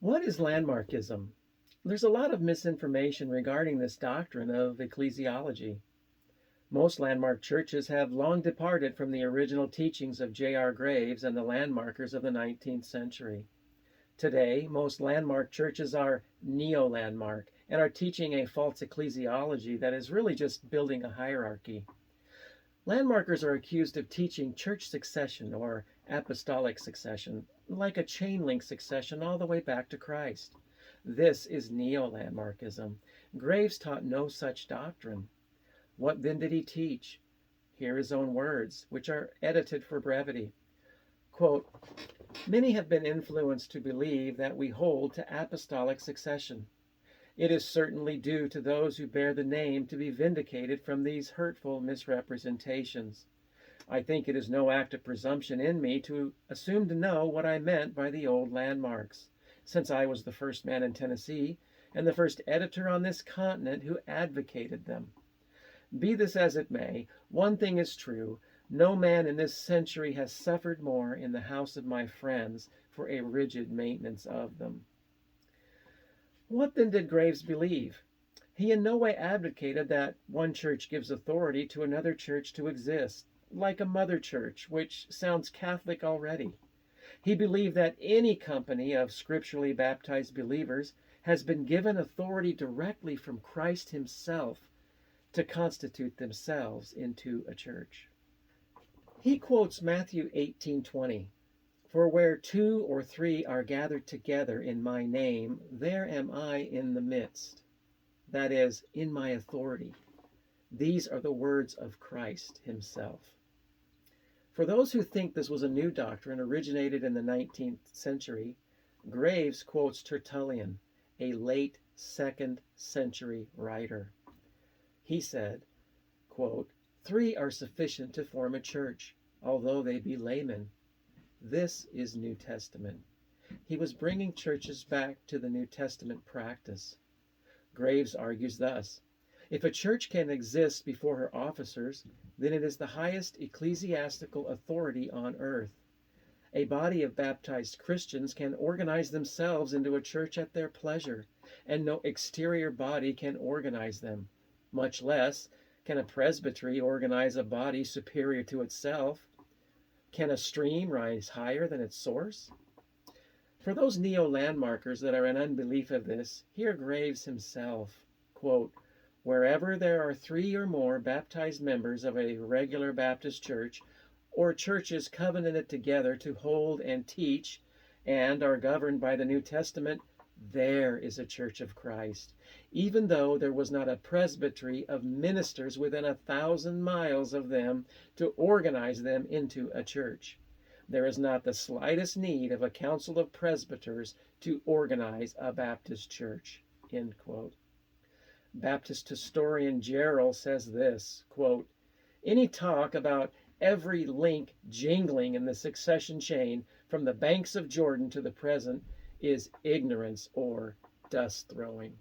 What is Landmarkism? There's a lot of misinformation regarding this doctrine of ecclesiology. Most landmark churches have long departed from the original teachings of J.R. Graves and the landmarkers of the 19th century. Today, most landmark churches are neo-landmark and are teaching a false ecclesiology that is really just building a hierarchy. Landmarkers are accused of teaching church succession or apostolic succession, like a chain link succession all the way back to Christ. This is neo-landmarkism. Graves taught no such doctrine. What then did he teach? Hear his own words, which are edited for brevity. Quote, "Many have been influenced to believe that we hold to apostolic succession. It is certainly due to those who bear the name to be vindicated from these hurtful misrepresentations. I think it is no act of presumption in me to assume to know what I meant by the old landmarks, since I was the first man in Tennessee and the first editor on this continent who advocated them. Be this as it may, one thing is true: no man in this century has suffered more in the house of my friends for a rigid maintenance of them." What then did Graves believe? He in no way advocated that one church gives authority to another church to exist, like a mother church, which sounds Catholic already. He believed that any company of scripturally baptized believers has been given authority directly from Christ himself to constitute themselves into a church. He quotes Matthew 18:20. "For where two or three are gathered together in my name, there am I in the midst." That is, in my authority. These are the words of Christ himself. For those who think this was a new doctrine originated in the 19th century, Graves quotes Tertullian, a late 2nd century writer. He said, quote, "Three are sufficient to form a church, although they be laymen." This is New Testament. He was bringing churches back to the New Testament practice. Graves argues thus: if a church can exist before her officers, then it is the highest ecclesiastical authority on earth. A body of baptized Christians can organize themselves into a church at their pleasure, and no exterior body can organize them. Much less can a presbytery organize a body superior to itself. Can a stream rise higher than its source? For those neo-landmarkers that are in unbelief of this, hear Graves himself, quote, "Wherever there are three or more baptized members of a regular Baptist church, or churches covenanted together to hold and teach, and are governed by the New Testament, there is a church of Christ, even though there was not a presbytery of ministers within 1,000 miles of them to organize them into a church. There is not the slightest need of a council of presbyters to organize a Baptist church." End quote. Baptist historian Gerald says this, quote, "Any talk about every link jingling in the succession chain from the banks of Jordan to the present is ignorance or dust throwing."